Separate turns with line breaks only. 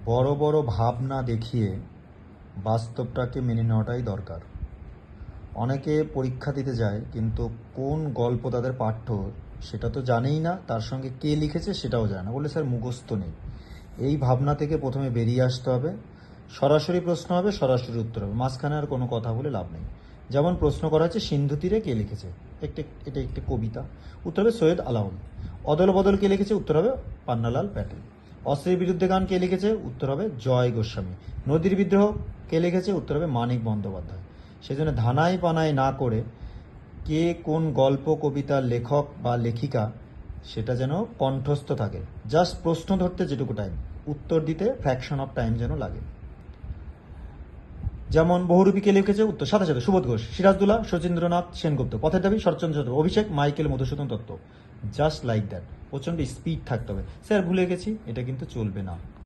বড় বড় ভাবনা দেখিয়ে বাস্তবটাকে মেনে নেওয়াটাই দরকার। অনেকে পরীক্ষা দিতে যায় কিন্তু কোন গল্প তাদের পাঠ্য সেটা তো জানেই না, তার সঙ্গে কে লিখেছে সেটাও জানে না, বলে স্যার মুখস্থ নেই। এই ভাবনা থেকে প্রথমে বেরিয়ে আসতে হবে। সরাসরি প্রশ্ন হবে, সরাসরি উত্তর হবে, মাঝখানে আর কোনো কথা বলে লাভ নেই। যেমন প্রশ্ন করা হচ্ছে সিন্ধু তীরে কে লিখেছে, এটা একটি কবিতা, উত্তর হবে সৈয়দ আলাউল। অদল বদল কে লিখেছে, উত্তর হবে পান্নালাল প্যাটেল। অস্ত্রের বিরুদ্ধে গান কে লিখেছে, উত্তর হবে জয় গোস্বামী। নদীর বিদ্রোহ কে লিখেছে, উত্তর হবে মানিক বন্দ্যোপাধ্যায়। সেজন্য ধানাই পানাই না করে কে কোন গল্প কবিতার লেখক বা লেখিকা সেটা যেন কণ্ঠস্থ থাকে। জাস্ট প্রশ্ন ধরতে যেটুকু টাইম, উত্তর দিতে ফ্র্যাকশন অফ টাইম যেন লাগে। যেমন বহুরূপী কে লিখেছে, উত্তর সাথে সাথে Subodh Ghosh, Siraj-ud-Daulah, Sachindranath Sengupta, Pather Dabi Saratchandra, Abhishek Michael Madhusudan Dutta. Just like that, প্রচণ্ড স্পিড থাকতে হবে। স্যার ভুলে গেছি, এটা কিন্তু চলবে না।